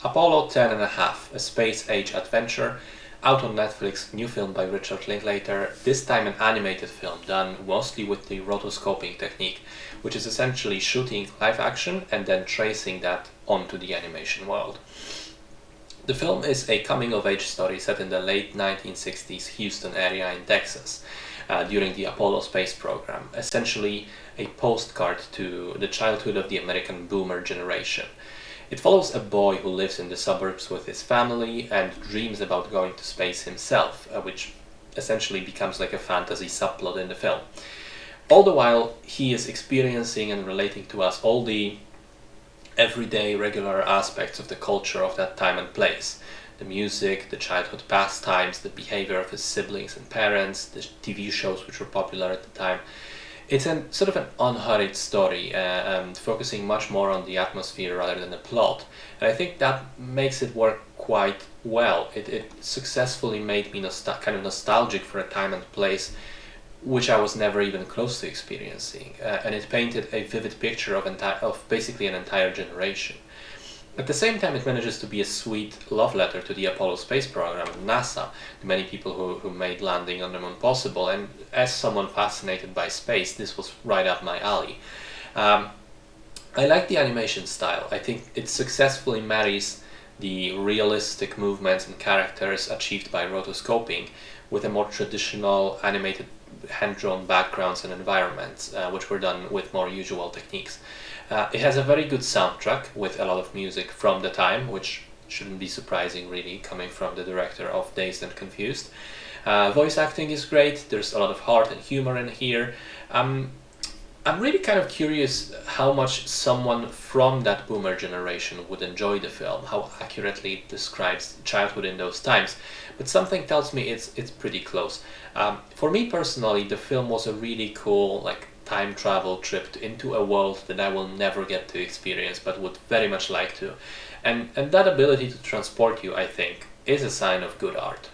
Apollo 10.5, a space-age adventure, out on Netflix, new film by Richard Linklater, this time an animated film done mostly with the rotoscoping technique, which is essentially shooting live action and then tracing that onto the animation world. The film is a coming-of-age story set in the late 1960s Houston area in Texas during the Apollo space program, essentially a postcard to the childhood of the American boomer generation. It follows a boy who lives in the suburbs with his family and dreams about going to space himself, which essentially becomes like a fantasy subplot in the film. All the while, he is experiencing and relating to us all the everyday, regular aspects of the culture of that time and place. The music, the childhood pastimes, the behavior of his siblings and parents, the TV shows which were popular at the time. It's sort of an unhurried story, focusing much more on the atmosphere rather than the plot. And I think that makes it work quite well. It successfully made me kind of nostalgic for a time and place which I was never even close to experiencing. And it painted a vivid picture of basically an entire generation. At the same time, it manages to be a sweet love letter to the Apollo space program and NASA, the many people who made landing on the moon possible. And as someone fascinated by space, this was right up my alley. I like the animation style. I think it successfully marries the realistic movements and characters achieved by rotoscoping with a more traditional animated hand-drawn backgrounds and environments, which were done with more usual techniques. It has a very good soundtrack with a lot of music from the time, which shouldn't be surprising really, coming from the director of Dazed and Confused. Voice acting is great, there's a lot of heart and humor in here. I'm really kind of curious how much someone from that boomer generation would enjoy the film, how accurately it describes childhood in those times, but something tells me it's pretty close. For me personally, the film was a really cool time travel trip into a world that I will never get to experience but would very much like to. And that ability to transport you, I think, is a sign of good art.